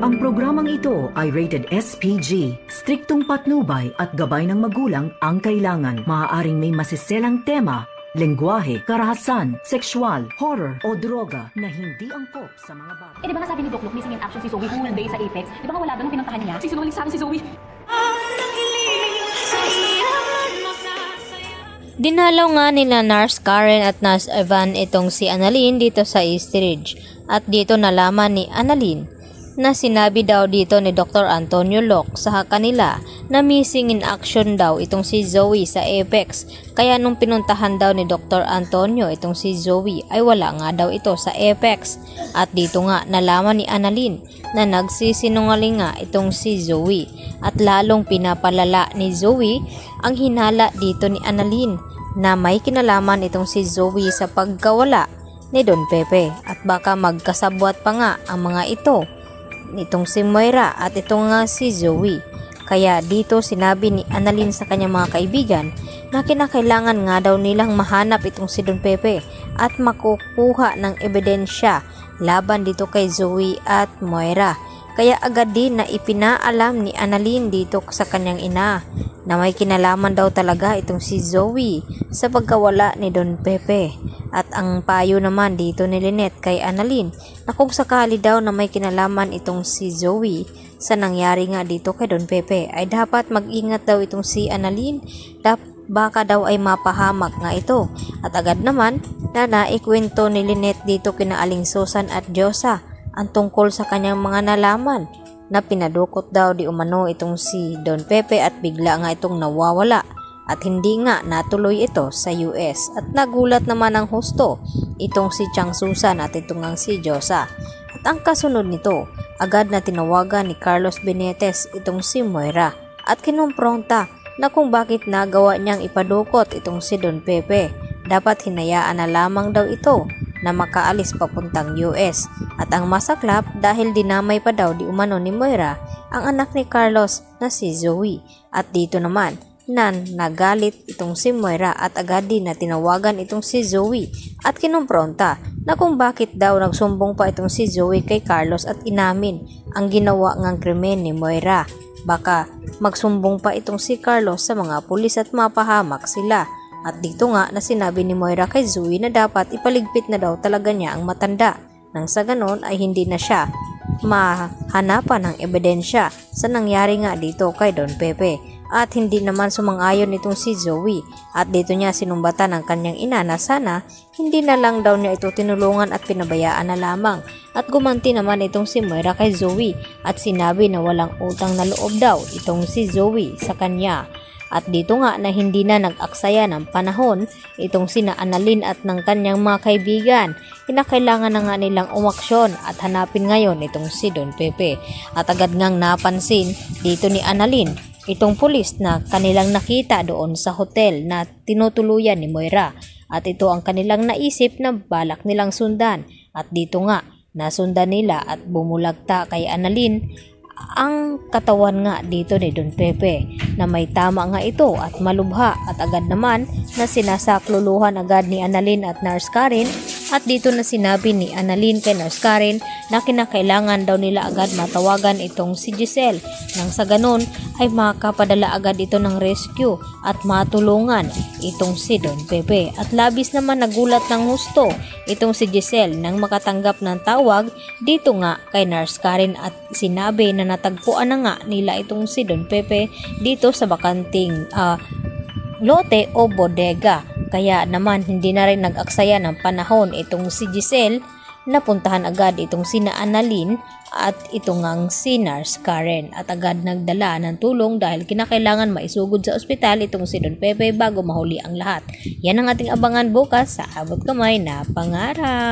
Ang programang ito ay rated SPG. Striktong patnubay at gabay ng magulang ang kailangan. Maaaring may masiselang tema, lengguwahe, karahasan, sexual, horror o droga na hindi angkop sa mga bata. Di ba nga sabi ni Doc Luke, missing in action si Zoe whole day sa Apex? Di ba nga wala doon nung pinuntahan niya? Sinungaling sa akin si Zoe. Dinalaw nga nila Nurse Karen at Nurse Evan itong si Annalyn dito sa East Ridge. At dito nalaman ni Annalyn na sinabi daw dito ni Dr. Antonio Locke sa kanila na missing in action daw itong si Zoe sa Apex. Kaya nung pinuntahan daw ni Dr. Antonio itong si Zoe ay wala nga daw ito sa Apex. At dito nga nalaman ni Annalyn na nagsisinungaling nga itong si Zoe. At lalong pinapalala ni Zoe ang hinala dito ni Annalyn na may kinalaman itong si Zoe sa pagkawala ni Don Pepe. At baka magkasabwat pa nga ang mga ito nitong si Moira at itong nga si Zoe. Kaya dito sinabi ni Annalyn sa kanyang mga kaibigan na kinakailangan nga daw nilang mahanap itong si Don Pepe at makukuha ng ebidensya laban dito kay Zoe at Moira. Kaya agad din na ipinaalam ni Annalyn dito sa kanyang ina na may kinalaman daw talaga itong si Zoe sa pagkawala ni Don Pepe. At ang payo naman dito ni Lynette kay Annalyn na kung sakali daw na may kinalaman itong si Zoe sa nangyari nga dito kay Don Pepe ay dapat mag-ingat daw itong si Annalyn, baka daw ay mapahamak nga ito. At agad naman na naikwento ni Lynette dito kina Aling Susan at Diyosa ang tungkol sa kanyang mga nalaman na pinadukot daw di umano itong si Don Pepe at bigla nga itong nawawala. At hindi nga natuloy ito sa US. At nagulat naman ang husto itong si Chang Susan at itong ang si Diyosa. At ang kasunod nito, agad na tinawagan ni Carlos Benitez itong si Moira at kinumpronta na kung bakit nagawa niyang ipadukot itong si Don Pepe. Dapat hinayaan na lamang daw ito na makaalis papuntang US. At ang masaklap dahil dinamay pa daw di umano ni Moira ang anak ni Carlos na si Zoe. At dito naman na nagalit itong si Moira at agad din na tinawagan itong si Zoe at kinumpronta na kung bakit daw nagsumbong pa itong si Zoe kay Carlos at inamin ang ginawa ngang krimen ni Moira. Baka magsumbong pa itong si Carlos sa mga pulis at mapahamak sila. At dito nga na sinabi ni Moira kay Zoe na dapat ipaligpit na daw talaga niya ang matanda nang sa ganon ay hindi na siya mahanapan ng ebidensya sa nangyari nga dito kay Don Pepe. At hindi naman sumang-ayon itong si Zoe at dito niya sinumbatan ng kanyang ina na sana hindi na lang daw niya ito tinulungan at pinabayaan na lamang. At gumanti naman itong si Moira kay Zoe at sinabi na walang utang na loob daw itong si Zoe sa kanya. At dito nga na hindi na nag-aksaya ng panahon itong sina Annalyn at ng kanyang mga kaibigan. Kinakailangan na nga nilang umaksyon at hanapin ngayon itong si Don Pepe. At agad ngang napansin dito ni Annalyn itong pulis na kanilang nakita doon sa hotel na tinutuluyan ni Moira. At ito ang kanilang naisip na balak nilang sundan. At dito nga nasundan nila at bumulagta kay Annalyn ang katawan nga dito ni Don Pepe na may tama nga ito at malubha. At agad naman na sinasakluluhan agad ni Annalyn at Nurse Karen. At dito na sinabi ni Annalyn kay Nurse Karen na kinakailangan daw nila agad matawagan itong si Giselle nang sa ganon ay makapadala agad ito ng rescue at matulungan itong si Don Pepe. At labis naman nagulat ng husto itong si Giselle nang makatanggap ng tawag dito nga kay Nurse Karen at sinabi na natagpuan na nga nila itong si Don Pepe dito sa bakanting lote o bodega. Kaya naman hindi na rin nag-aksaya ng panahon itong si Giselle na puntahan agad itong sina Annalyn at itong ang si Nurse Karen at agad nagdala ng tulong dahil kinakailangan maisugod sa ospital itong si Don Pepe bago mahuli ang lahat. Yan ang ating abangan bukas sa Abot Kamay na Pangarap.